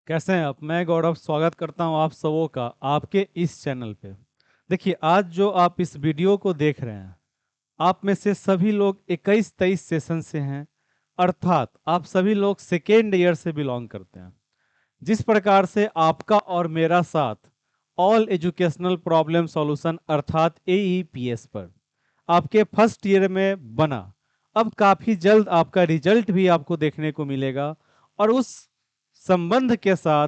कैसे हैं आप? मैं गौरव स्वागत करता हूं आप सबों का आपके इस चैनल पे। देखिए, आज जो आप इस वीडियो को देख रहे हैं, आप में से सभी लोग 21-23 सेशन से हैं, अर्थात आप सभी लोग सेकेंड ईयर से बिलोंग करते हैं। जिस प्रकार से आपका और मेरा साथ ऑल एजुकेशनल प्रॉब्लम सॉल्यूशन अर्थात AEPS पर आपके फर्स्ट ईयर में बना, अब काफ़ी जल्द आपका रिजल्ट भी आपको देखने को मिलेगा। और उस संबंध के साथ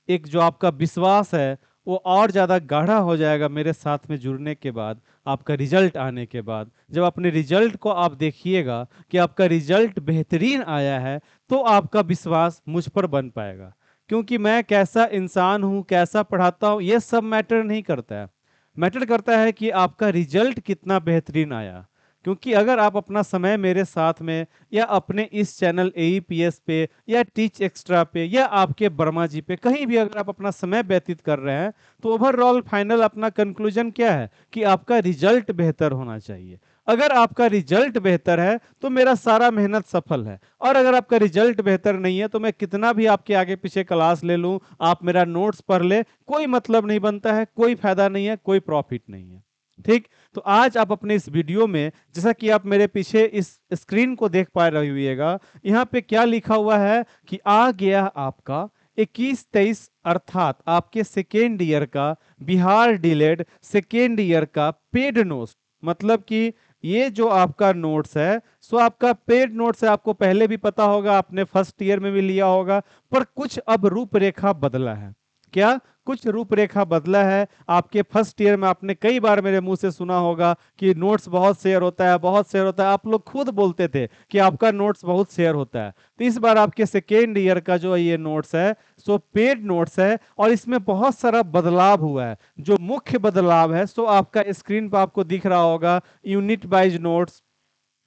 एक जो आपका विश्वास है वो और ज़्यादा गाढ़ा हो जाएगा मेरे साथ में जुड़ने के बाद। आपका रिजल्ट आने के बाद जब अपने रिजल्ट को आप देखिएगा कि आपका रिजल्ट बेहतरीन आया है, तो आपका विश्वास मुझ पर बन पाएगा। क्योंकि मैं कैसा इंसान हूँ, कैसा पढ़ाता हूँ, ये सब मैटर नहीं करता है। मैटर करता है कि आपका रिजल्ट कितना बेहतरीन आया। क्योंकि अगर आप अपना समय मेरे साथ में या अपने इस चैनल AEPS पे या टीच एक्स्ट्रा पे या आपके वर्मा जी पे कहीं भी अगर आप अपना समय व्यतीत कर रहे हैं, तो ओवरऑल फाइनल अपना कंक्लूजन क्या है कि आपका रिजल्ट बेहतर होना चाहिए। अगर आपका रिजल्ट बेहतर है तो मेरा सारा मेहनत सफल है, और अगर आपका रिजल्ट बेहतर नहीं है तो मैं कितना भी आपके आगे पीछे क्लास ले लूं, आप मेरा नोट्स पढ़ ले, कोई मतलब नहीं बनता है, कोई फायदा नहीं है, कोई प्रॉफिट नहीं है। ठीक। तो आज आप अपने इस वीडियो में, जैसा कि आप मेरे पीछे इस स्क्रीन को देख पा रहे होइएगा, यहाँ पे क्या लिखा हुआ है कि आ गया आपका 21-23 अर्थात आपके सेकेंड ईयर का बिहार डिलेड सेकेंड ईयर का पेड नोट्स। मतलब कि ये जो आपका नोट्स है सो आपका पेड नोट्स है, आपको पहले भी पता होगा, आपने फर्स्ट ईयर में भी लिया होगा, पर कुछ अब रूपरेखा बदला है। क्या? कुछ रूपरेखा बदला है। आपके फर्स्ट ईयर में आपने कई बार मेरे मुंह से सुना होगा कि नोट्स बहुत शेयर होता है, बहुत शेयर होता है, आप लोग खुद बोलते थे कि आपका नोट्स बहुत शेयर होता है। तो इस बार आपके सेकेंड ईयर का जो ये नोट्स है सो पेड नोट्स है, और इसमें बहुत सारा बदलाव हुआ है। जो मुख्य बदलाव है सो आपका स्क्रीन पर आपको दिख रहा होगा। Unit wise notes,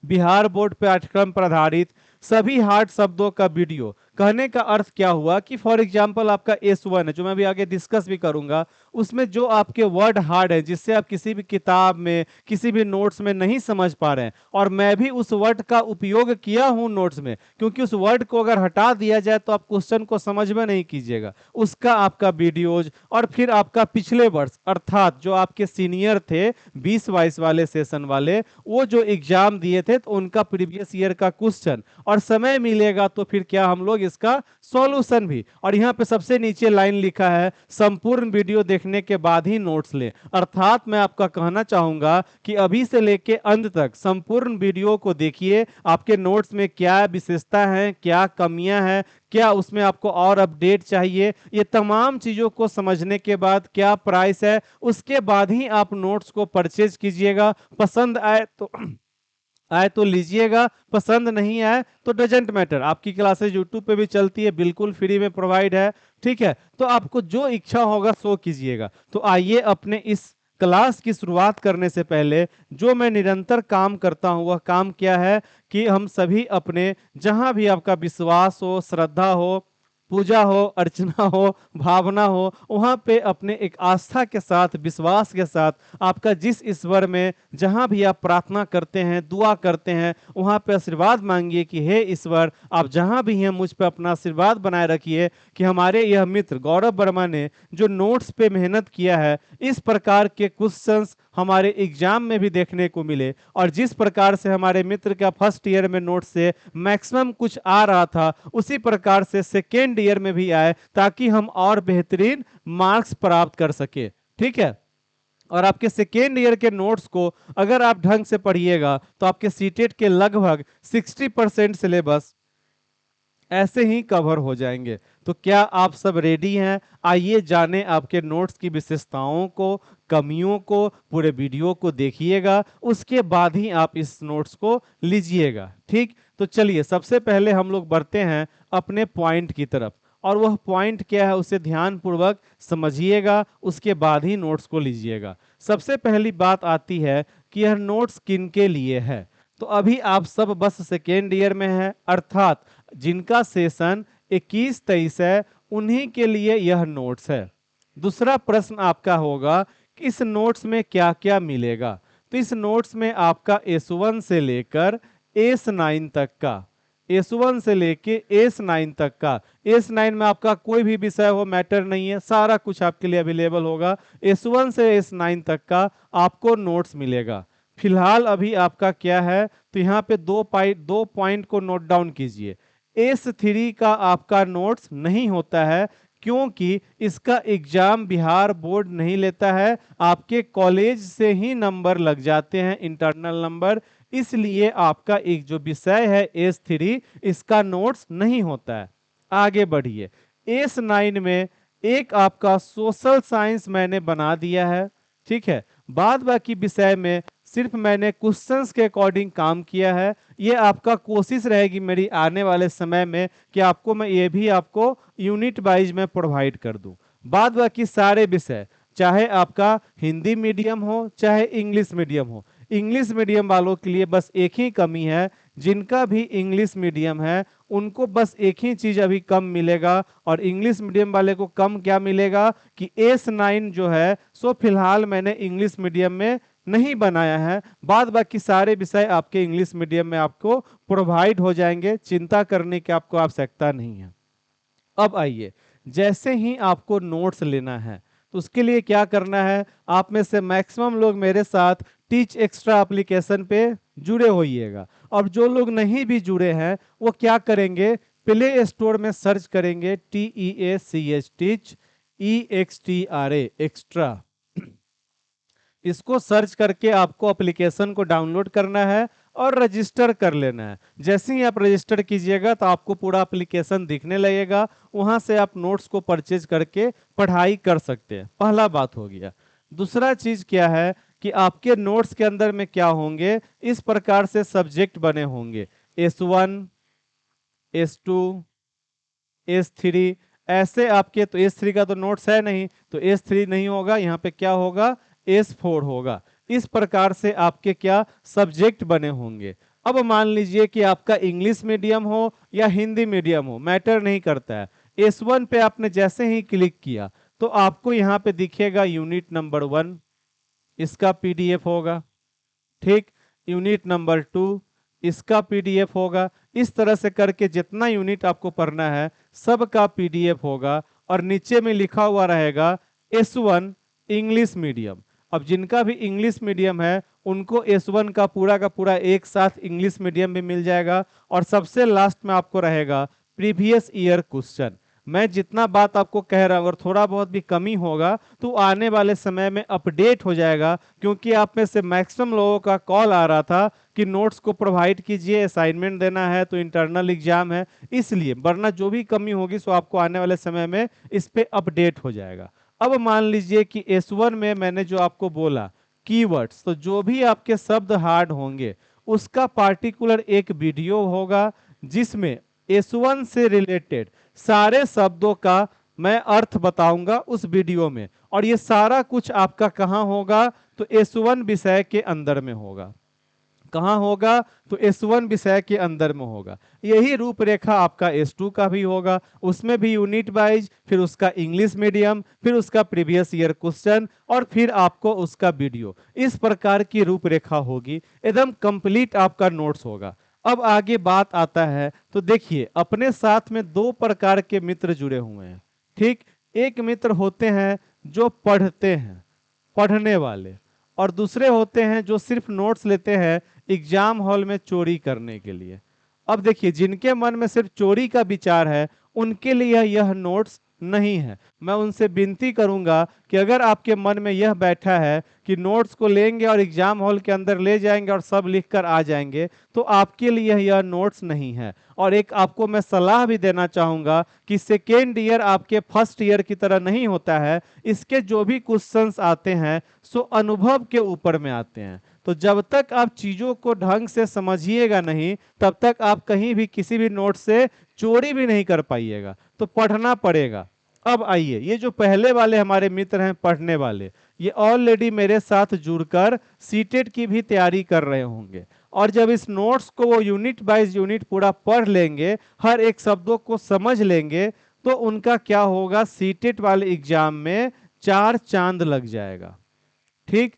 Bihar board पाठ्यक्रम पर आधारित सभी हार्ड शब्दों का वीडियो। कहने का अर्थ क्या हुआ कि फॉर एग्जांपल आपका S1 है, जो मैं भी आगे डिस्कस भी करूंगा, उसमें जो आपके वर्ड हार्ड है जिससे आप किसी भी किताब में किसी भी नोट्स में नहीं समझ पा रहे हैं, और मैं भी उस वर्ड का उपयोग किया हूं नोट्स में, क्योंकि उस वर्ड को अगर हटा दिया जाए तो आप क्वेश्चन को समझ में नहीं कीजिएगा, उसका आपका वीडियोज। और फिर आपका पिछले वर्ष अर्थात जो आपके सीनियर थे 20-22 वाले सेशन वाले, वो जो एग्जाम दिए थे तो उनका प्रीवियस ईयर का क्वेश्चन, और समय मिलेगा तो फिर क्या हम लोग इसका सॉल्यूशन भी। और यहाँ पे सबसे नीचे लाइन लिखा है संपूर्ण वीडियो देखने के बाद ही नोट्स लें। अर्थात मैं आपका कहना चाहूंगा कि अभी से लेके अंत तक संपूर्ण वीडियो को देखिए, आपके नोट्स में क्या विशेषता है, क्या कमियां हैं, क्या उसमें आपको और अपडेट चाहिए, ये तमाम चीजों को समझने के बाद क्या प्राइस है, उसके बाद ही आप नोट्स को परचेज कीजिएगा। पसंद आए तो लीजिएगा, पसंद नहीं आए तो डजेंट मैटर। आपकी क्लासेज यूट्यूब पे भी चलती है, बिल्कुल फ्री में प्रोवाइड है। ठीक है, तो आपको जो इच्छा होगा सो कीजिएगा। तो आइए अपने इस क्लास की शुरुआत करने से पहले जो मैं निरंतर काम करता हूं वह काम क्या है कि हम सभी अपने जहां भी आपका विश्वास हो, श्रद्धा हो, पूजा हो, अर्चना हो, भावना हो, वहां पे अपने एक आस्था के साथ, विश्वास के साथ, आपका जिस ईश्वर में जहां भी आप प्रार्थना करते हैं, दुआ करते हैं, वहां पे आशीर्वाद मांगिए कि हे ईश्वर, आप जहां भी हैं मुझ पे अपना आशीर्वाद बनाए रखिए कि हमारे यह मित्र गौरव वर्मा ने जो नोट्स पे मेहनत किया है, इस प्रकार के क्वेश्चंस हमारे एग्जाम में भी देखने को मिले, और जिस प्रकार से हमारे मित्र का फर्स्ट ईयर में नोट से मैक्सिमम कुछ आ रहा था उसी प्रकार से सेकेंड ईयर में भी आए, ताकि हम और बेहतरीन मार्क्स प्राप्त कर सके। ठीक है। और आपके सेकेंड ईयर के नोट्स को अगर आप ढंग से पढ़िएगा तो आपके सीटेट के लगभग 60% सिलेबस ऐसे ही कवर हो जाएंगे। तो क्या आप सब रेडी हैं? आइए जाने आपके नोट्स की विशेषताओं को, कमियों को, पूरे वीडियो को देखिएगा, उसके बाद ही आप इस नोट्स को लीजिएगा। ठीक। तो चलिए सबसे पहले हम लोग बढ़ते हैं अपने पॉइंट की तरफ, और वह पॉइंट क्या है उसे ध्यानपूर्वक समझिएगा, उसके बाद ही नोट्स को लीजिएगा। सबसे पहली बात आती है कि यह नोट्स किन के लिए है। तो अभी आप सब बस सेकेंड ईयर में हैं, अर्थात जिनका सेशन 21-23 है उन्हीं के लिए यह नोट्स है। दूसरा प्रश्न आपका होगा कि इस नोट्स में क्या क्या मिलेगा। तो इस नोट्स में आपका S1 से लेकर S9 तक का S1 से लेके S9 तक का। S9 में आपका कोई भी विषय हो मैटर नहीं है, सारा कुछ आपके लिए अवेलेबल होगा। S1 से S9 तक का आपको नोट्स मिलेगा। फिलहाल अभी आपका क्या है, तो यहाँ पे दो पॉइंट को नोट डाउन कीजिए। S3 का आपका नोट्स नहीं होता है, क्योंकि इसका एग्जाम बिहार बोर्ड नहीं लेता है, आपके कॉलेज से ही नंबर लग जाते हैं, इंटरनल नंबर। इसलिए आपका एक जो विषय है S3, इसका नोट्स नहीं होता है। आगे बढ़िए, S9 में एक आपका सोशल साइंस मैंने बना दिया है, ठीक है। बाद बाकी विषय में सिर्फ मैंने क्वेश्चंस के अकॉर्डिंग काम किया है। ये आपका कोशिश रहेगी मेरी आने वाले समय में कि आपको मैं ये भी आपको यूनिट वाइज में प्रोवाइड कर दूं। बाद बाकी सारे विषय, चाहे आपका हिंदी मीडियम हो चाहे इंग्लिश मीडियम हो, इंग्लिश मीडियम वालों के लिए बस एक ही कमी है, जिनका भी इंग्लिश मीडियम है उनको बस एक ही चीज अभी कम मिलेगा। और इंग्लिश मीडियम वाले को कम क्या मिलेगा कि S9 जो है सो फिलहाल मैंने इंग्लिश मीडियम में नहीं बनाया है। बाद बाकी सारे विषय आपके इंग्लिश मीडियम में आपको प्रोवाइड हो जाएंगे, चिंता करने की आपको आवश्यकता नहीं है। अब आइए, जैसे ही आपको नोट्स लेना है तो उसके लिए क्या करना है, आप में से मैक्सिमम लोग मेरे साथ टीच एक्स्ट्रा एप्लीकेशन पे जुड़े होइएगा। और जो लोग नहीं भी जुड़े हैं वो क्या करेंगे, प्ले स्टोर में सर्च करेंगे TEACH टीच EXTRA एक्स्ट्रा। इसको सर्च करके आपको एप्लीकेशन को डाउनलोड करना है और रजिस्टर कर लेना है। जैसे ही आप रजिस्टर कीजिएगा तो आपको पूरा एप्लीकेशन दिखने लगेगा, वहां से आप नोट्स को परचेज करके पढ़ाई कर सकते हैं। पहला बात हो गया। दूसरा चीज क्या है कि आपके नोट्स के अंदर में क्या होंगे, इस प्रकार से सब्जेक्ट बने होंगे, S1 S2 S3 ऐसे आपके। तो S3 का तो नोट्स है नहीं, तो S3 नहीं होगा, यहाँ पे क्या होगा S4 होगा। इस प्रकार से आपके क्या सब्जेक्ट बने होंगे। अब मान लीजिए कि आपका इंग्लिश मीडियम हो या हिंदी मीडियम हो, मैटर नहीं करता है। S1 पे आपने जैसे ही क्लिक किया तो आपको यहाँ पे दिखेगा यूनिट नंबर 1, इसका PDF होगा, ठीक। यूनिट नंबर 2, इसका PDF होगा। इस तरह से करके जितना यूनिट आपको पढ़ना है सबका PDF होगा। और नीचे में लिखा हुआ रहेगा S1 इंग्लिश मीडियम। अब जिनका भी इंग्लिश मीडियम है उनको S1 का पूरा एक साथ इंग्लिश मीडियम भी मिल जाएगा। और सबसे लास्ट में आपको रहेगा प्रीवियस ईयर क्वेश्चन। मैं जितना बात आपको कह रहा हूं, अगर थोड़ा बहुत भी कमी होगा तो आने वाले समय में अपडेट हो जाएगा, क्योंकि आप में से मैक्सिमम लोगों का कॉल आ रहा था कि नोट्स को प्रोवाइड कीजिए, असाइनमेंट देना है तो इंटरनल एग्जाम है, इसलिए। वरना जो भी कमी होगी सो आपको आने वाले समय में इस पे अपडेट हो जाएगा। अब मान लीजिए कि S1 में मैंने जो आपको बोला कीवर्ड्स, तो जो भी आपके शब्द हार्ड होंगे उसका पार्टिकुलर एक वीडियो होगा, जिसमें S1 से रिलेटेड सारे शब्दों का मैं अर्थ बताऊंगा उस वीडियो में। और ये सारा कुछ आपका कहां होगा, तो S1 विषय के अंदर में होगा। कहां होगा, तो S1 विषय के अंदर में होगा। यही रूपरेखा आपका S2 का भी होगा, उसमें भी यूनिट वाइज, फिर उसका इंग्लिश मीडियम, फिर उसका प्रीवियस ईयर क्वेश्चन, और फिर आपको उसका वीडियो। इस प्रकार की रूपरेखा होगी, एकदम कंप्लीट आपका नोट्स होगा। अब आगे बात आता है, तो देखिए अपने साथ में दो प्रकार के मित्र जुड़े हुए हैं, ठीक। एक मित्र होते हैं जो पढ़ते हैं, पढ़ने वाले, और दूसरे होते हैं जो सिर्फ नोट्स लेते हैं एग्जाम हॉल में चोरी करने के लिए। अब देखिए, जिनके मन में सिर्फ चोरी का विचार है उनके लिए यह नोट्स नहीं है। मैं उनसे विनती करूंगा कि अगर आपके मन में यह बैठा है कि नोट्स को लेंगे और एग्जाम हॉल के अंदर ले जाएंगे और सब लिख कर आ जाएंगे, तो आपके लिए यह नोट्स नहीं है। और एक आपको मैं सलाह भी देना चाहूंगा कि सेकेंड ईयर आपके फर्स्ट ईयर की तरह नहीं होता है। इसके जो भी क्वेश्चंस आते हैं सो अनुभव के ऊपर में आते हैं। तो जब तक आप चीजों को ढंग से समझिएगा नहीं, तब तक आप कहीं भी किसी भी नोट से चोरी भी नहीं कर पाइएगा। तो पढ़ना पड़ेगा। अब आइए, ये जो पहले वाले हमारे मित्र हैं पढ़ने वाले, ये ऑलरेडी मेरे साथ जुड़कर सीटेट की भी तैयारी कर रहे होंगे। और जब इस नोट्स को वो यूनिट बाइज यूनिट पूरा पढ़ लेंगे, हर एक शब्दों को समझ लेंगे, तो उनका क्या होगा, सीटेट वाले एग्जाम में 4 चांद लग जाएगा, ठीक।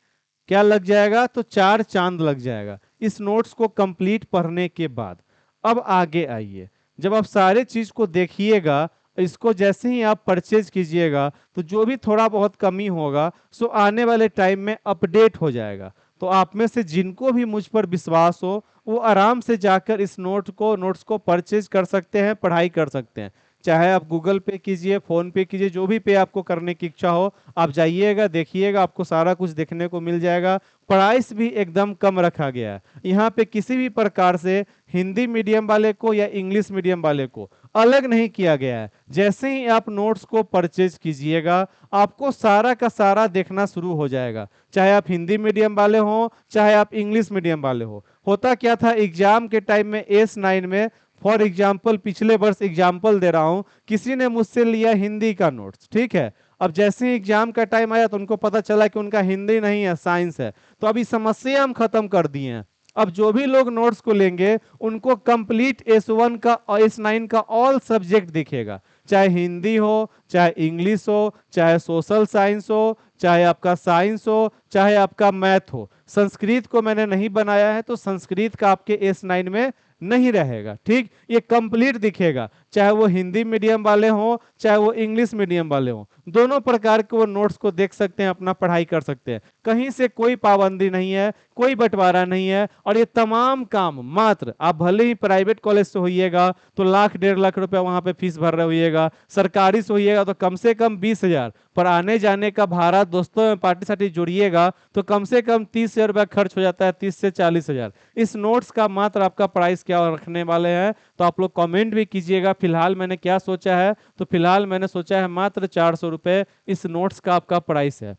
क्या लग जाएगा, तो 4 चांद लग जाएगा इस नोट्स को कंप्लीट पढ़ने के बाद। अब आगे आइए, जब आप सारे चीज को देखिएगा, इसको जैसे ही आप परचेज कीजिएगा तो जो भी थोड़ा बहुत कमी होगा सो आने वाले टाइम में अपडेट हो जाएगा। तो आप में से जिनको भी मुझ पर विश्वास हो वो आराम से जाकर इस नोट्स को परचेज कर सकते हैं, पढ़ाई कर सकते हैं। चाहे आप गूगल पे कीजिए, फोन पे कीजिए, जो भी पे आपको करने की इच्छा हो आप जाइएगा, देखिएगा, आपको सारा कुछ देखने को मिल जाएगा। प्राइस भी एकदम कम रखा गया है। यहाँ पे किसी भी प्रकार से हिंदी मीडियम वाले को या इंग्लिश मीडियम वाले को अलग नहीं किया गया है। जैसे ही आप नोट्स को परचेज कीजिएगा आपको सारा का सारा देखना शुरू हो जाएगा, चाहे आप हिंदी मीडियम वाले हो चाहे आप इंग्लिश मीडियम वाले हो। होता क्या था एग्जाम के टाइम में S9 में, फॉर एग्जाम्पल पिछले वर्ष एग्जाम्पल दे रहा हूं, किसी ने मुझसे लिया हिंदी का नोट्स, ठीक है। अब जैसे ही एग्जाम का टाइम आया तो उनको पता चला कि उनका हिंदी नहीं है, साइंस है। तो अभी समस्या हम खत्म कर दिए हैं। अब जो भी लोग नोट्स को लेंगे उनको कंप्लीट S1 का और S9 का ऑल सब्जेक्ट दिखेगा, चाहे हिंदी हो, चाहे इंग्लिश हो, चाहे सोशल साइंस हो, चाहे आपका साइंस हो, चाहे आपका मैथ हो। संस्कृत को मैंने नहीं बनाया है तो संस्कृत का आपके S9 में नहीं रहेगा, ठीक। ये कंप्लीट दिखेगा, चाहे वो हिंदी मीडियम वाले हों चाहे वो इंग्लिश मीडियम वाले हों, दोनों प्रकार के वो नोट्स को देख सकते हैं, अपना पढ़ाई कर सकते हैं। कहीं से कोई पाबंदी नहीं है, कोई बंटवारा नहीं है। और ये तमाम काम मात्र, आप भले ही प्राइवेट कॉलेज से होइएगा तो लाख 1.5 लाख रुपया वहां पे फीस भर रहे होइएगा, सरकारी से होइएगा तो कम से कम 20,000, पर आने जाने का भाड़ा, दोस्तों में पार्टी सार्टी जुड़िएगा तो कम से कम 30,000 रुपया खर्च हो जाता है, 30 से 40,000। इस नोट्स का मात्र आपका प्राइस क्या रखने वाले हैं तो आप लोग कमेंट भी कीजिएगा। फिलहाल मैंने क्या सोचा है, तो फिलहाल मैंने सोचा है मात्र 400 रुपए इस नोट्स का आपका प्राइस है,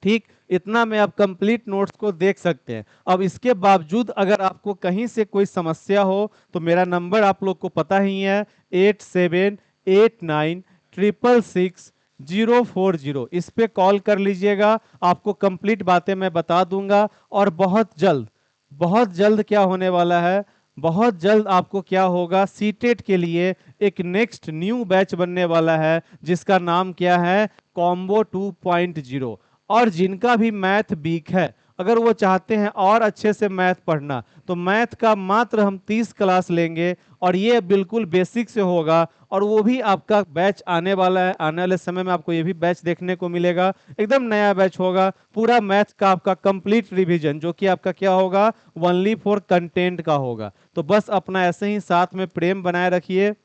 ठीक। इतना में आप कंप्लीट नोट्स को देख सकते हैं। अब इसके बावजूद अगर आपको कहीं से कोई समस्या हो तो मेरा नंबर आप लोग को पता ही है, 8789666040। इस पे कॉल कर लीजिएगा, आपको कंप्लीट बातें मैं बता दूंगा। और बहुत जल्द क्या होने वाला है, बहुत जल्द आपको क्या होगा, सीटेट के लिए एक नेक्स्ट न्यू बैच बनने वाला है जिसका नाम क्या है, कॉम्बो 2.0। और जिनका भी मैथ वीक है, अगर वो चाहते हैं और अच्छे से मैथ पढ़ना, तो मैथ का मात्र हम 30 क्लास लेंगे और ये बिल्कुल बेसिक से होगा। और वो भी आपका बैच आने वाला है, आने वाले समय में आपको ये भी बैच देखने को मिलेगा। एकदम नया बैच होगा, पूरा मैथ का आपका कंप्लीट रिवीजन, जो कि आपका क्या होगा, ओनली फॉर कंटेंट का होगा। तो बस अपना ऐसे ही साथ में प्रेम बनाए रखिए,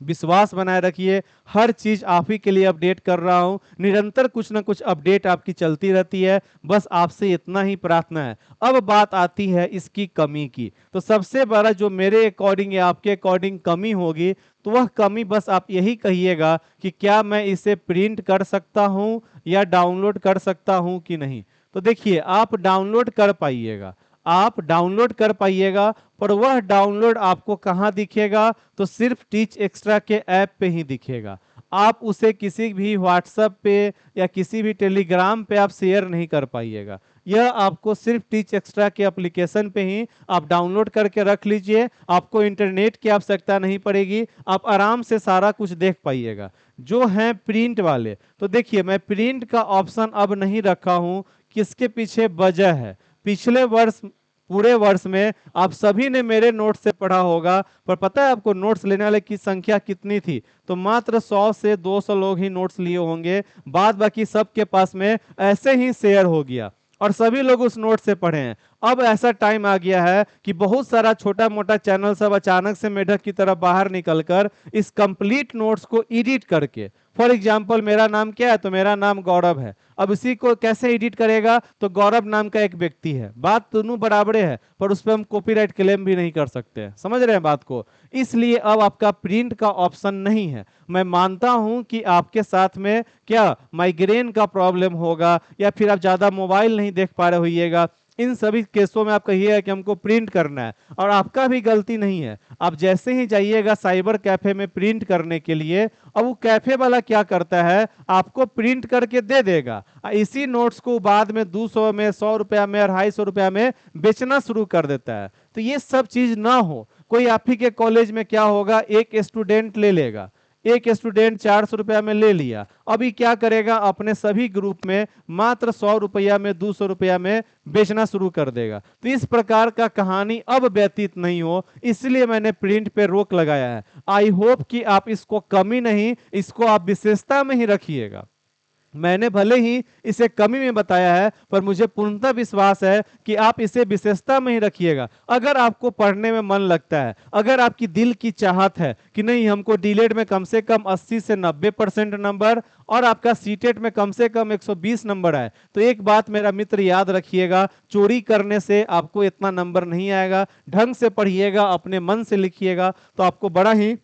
विश्वास बनाए रखिए। हर चीज आप ही के लिए अपडेट कर रहा हूं, निरंतर कुछ ना कुछ अपडेट आपकी चलती रहती है। बस आपसे इतना ही प्रार्थना है। अब बात आती है इसकी कमी की, तो सबसे बड़ा जो मेरे अकॉर्डिंग या आपके अकॉर्डिंग कमी होगी, तो वह कमी बस आप यही कहिएगा कि क्या मैं इसे प्रिंट कर सकता हूं या डाउनलोड कर सकता हूं कि नहीं। तो देखिए, आप डाउनलोड कर पाइएगा, आप डाउनलोड कर पाइएगा, पर वह डाउनलोड आपको कहां दिखेगा, तो सिर्फ टीच एक्स्ट्रा के ऐप पे ही दिखेगा। आप उसे किसी भी व्हाट्सएप पे या किसी भी टेलीग्राम पे आप शेयर नहीं कर पाइएगा। यह आपको सिर्फ टीच एक्स्ट्रा के एप्लीकेशन पे ही आप डाउनलोड करके रख लीजिए, आपको इंटरनेट की आवश्यकता नहीं पड़ेगी, आप आराम से सारा कुछ देख पाइएगा। जो हैं प्रिंट वाले, तो देखिए मैं प्रिंट का ऑप्शन अब नहीं रखा हूं, किसके पीछे वजह है। पिछले वर्ष, पूरे वर्ष में आप सभी ने मेरे नोट्स से पढ़ा होगा, पर पता है आपको नोट्स लेने वाले की संख्या कितनी थी, तो मात्र 100 से 200 लोग ही नोट्स लिए होंगे। बाद बाकी सबके पास में ऐसे ही शेयर हो गया और सभी लोग उस नोट से पढ़े हैं। अब ऐसा टाइम आ गया है कि बहुत सारा छोटा मोटा चैनल सब अचानक से मेढक की तरफ बाहर निकलकर इस कंप्लीट नोट्स को एडिट करके, फॉर एग्जाम्पल मेरा नाम क्या है, तो मेरा नाम गौरव है। अब इसी को कैसे एडिट करेगा, तो गौरव नाम का एक व्यक्ति है, बात दोनों बराबरे है, पर उस पर हम कॉपीराइट क्लेम भी नहीं कर सकते हैं, समझ रहे हैं बात को। इसलिए अब आपका प्रिंट का ऑप्शन नहीं है। मैं मानता हूं कि आपके साथ में क्या माइग्रेन का प्रॉब्लम होगा या फिर आप ज्यादा मोबाइल नहीं देख पा रहे होइएगा, इन सभी केसों में आप कहिएगा कि हमको प्रिंट करना है, और आपका भी गलती नहीं है। आप जैसे ही जाइएगा साइबर कैफे में प्रिंट करने के लिए, अब वो कैफे वाला क्या करता है, आपको प्रिंट करके दे देगा, इसी नोट्स को बाद में 200 में, 100 रुपया में, 250 रुपया में बेचना शुरू कर देता है। तो ये सब चीज ना हो। कोई आप ही के कॉलेज में क्या होगा, एक स्टूडेंट ले लेगा, एक स्टूडेंट 400 रुपया में ले लिया, अभी क्या करेगा, अपने सभी ग्रुप में मात्र 100 रुपया में 200 रुपया में बेचना शुरू कर देगा। तो इस प्रकार का कहानी अब व्यतीत नहीं हो, इसलिए मैंने प्रिंट पे रोक लगाया है। आई होप कि आप इसको कमी नहीं, इसको आप विशेषता में ही रखिएगा। मैंने भले ही इसे कमी में बताया है, पर मुझे पूर्णतः विश्वास है कि आप इसे विशेषता में ही रखिएगा। अगर आपको पढ़ने में मन लगता है, अगर आपकी दिल की चाहत है कि नहीं हमको डीलेट में कम से कम 80 से 90% नंबर और आपका सीटेट में कम से कम 120 नंबर आए, तो एक बात मेरा मित्र याद रखिएगा, चोरी करने से आपको इतना नंबर नहीं आएगा। ढंग से पढ़िएगा, अपने मन से लिखिएगा, तो आपको बड़ा ही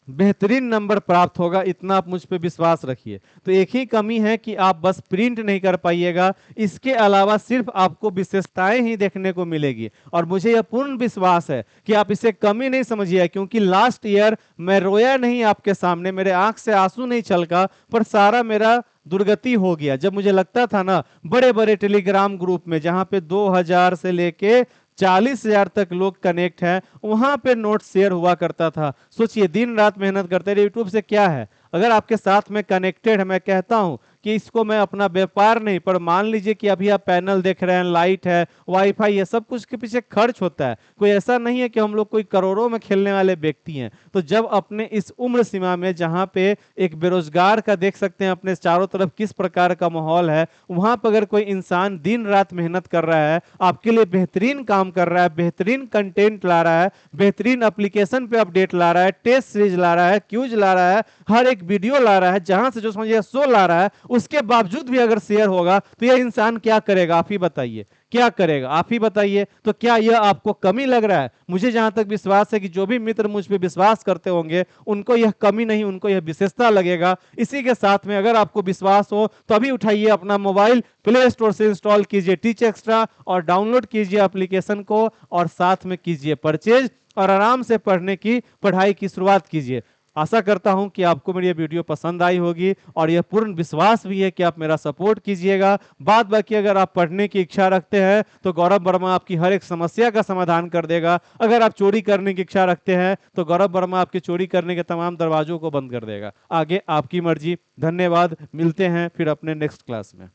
बेहतरीन नंबर प्राप्त होगा, इतना आप मुझ पे विश्वास रखिए। तो एक ही कमी है कि आप बस प्रिंट नहीं कर पाइएगा, इसके अलावा सिर्फ आपको विशेषताएं ही देखने को मिलेगी। और मुझे यह पूर्ण विश्वास है कि आप इसे कमी नहीं समझिए, क्योंकि लास्ट ईयर मैं रोया नहीं आपके सामने, मेरे आंख से आंसू नहीं छलका, पर सारा मेरा दुर्गति हो गया जब मुझे लगता था ना, बड़े बड़े टेलीग्राम ग्रुप में जहां पे 2000 से लेके 40,000 तक लोग कनेक्ट हैं, वहां पे नोट शेयर हुआ करता था। सोचिए, दिन रात मेहनत करते रहे। यूट्यूब से क्या है, अगर आपके साथ में कनेक्टेड है, मैं कहता हूं कि इसको मैं अपना व्यापार नहीं, पर मान लीजिए कि अभी आप पैनल देख रहे हैं, लाइट है, वाईफाई है, सब कुछ के पीछे खर्च होता है। कोई ऐसा नहीं है कि हम लोग कोई करोड़ों में खेलने वाले व्यक्ति हैं। तो जब अपने इस उम्र सीमा में, जहां पे एक बेरोजगार का देख सकते हैं अपने चारों तरफ किस प्रकार का माहौल है, वहां पर अगर कोई इंसान दिन रात मेहनत कर रहा है, आपके लिए बेहतरीन काम कर रहा है, बेहतरीन कंटेंट ला रहा है, बेहतरीन एप्लीकेशन पे अपडेट ला रहा है, टेस्ट सीरीज ला रहा है, क्यूज ला रहा है, हर एक वीडियो ला रहा है, जहां से जो समझिए सो ला रहा है, उसके बावजूद भी अगर शेयर होगा तो यह इंसान क्या करेगा, आप ही बताइए, क्या करेगा, आप ही बताइए। तो क्या यह आपको कमी लग रहा है? मुझे जहां तक विश्वास है कि जो भी मित्र मुझ पे विश्वास करते होंगे, उनको यह कमी नहीं, उनको यह विशेषता लगेगा। इसी के साथ में अगर आपको विश्वास हो तो अभी उठाइए अपना मोबाइल, प्ले स्टोर से इंस्टॉल कीजिए टीच एक्स्ट्रा और डाउनलोड कीजिए एप्लीकेशन को, और साथ में कीजिए परचेज, और आराम से पढ़ाई की शुरुआत कीजिए। आशा करता हूं कि आपको मेरी ये वीडियो पसंद आई होगी, और यह पूर्ण विश्वास भी है कि आप मेरा सपोर्ट कीजिएगा। बाद बाकी अगर आप पढ़ने की इच्छा रखते हैं तो गौरव वर्मा आपकी हर एक समस्या का समाधान कर देगा। अगर आप चोरी करने की इच्छा रखते हैं तो गौरव वर्मा आपके चोरी करने के तमाम दरवाजों को बंद कर देगा। आगे आपकी मर्जी। धन्यवाद, मिलते हैं फिर अपने नेक्स्ट क्लास में।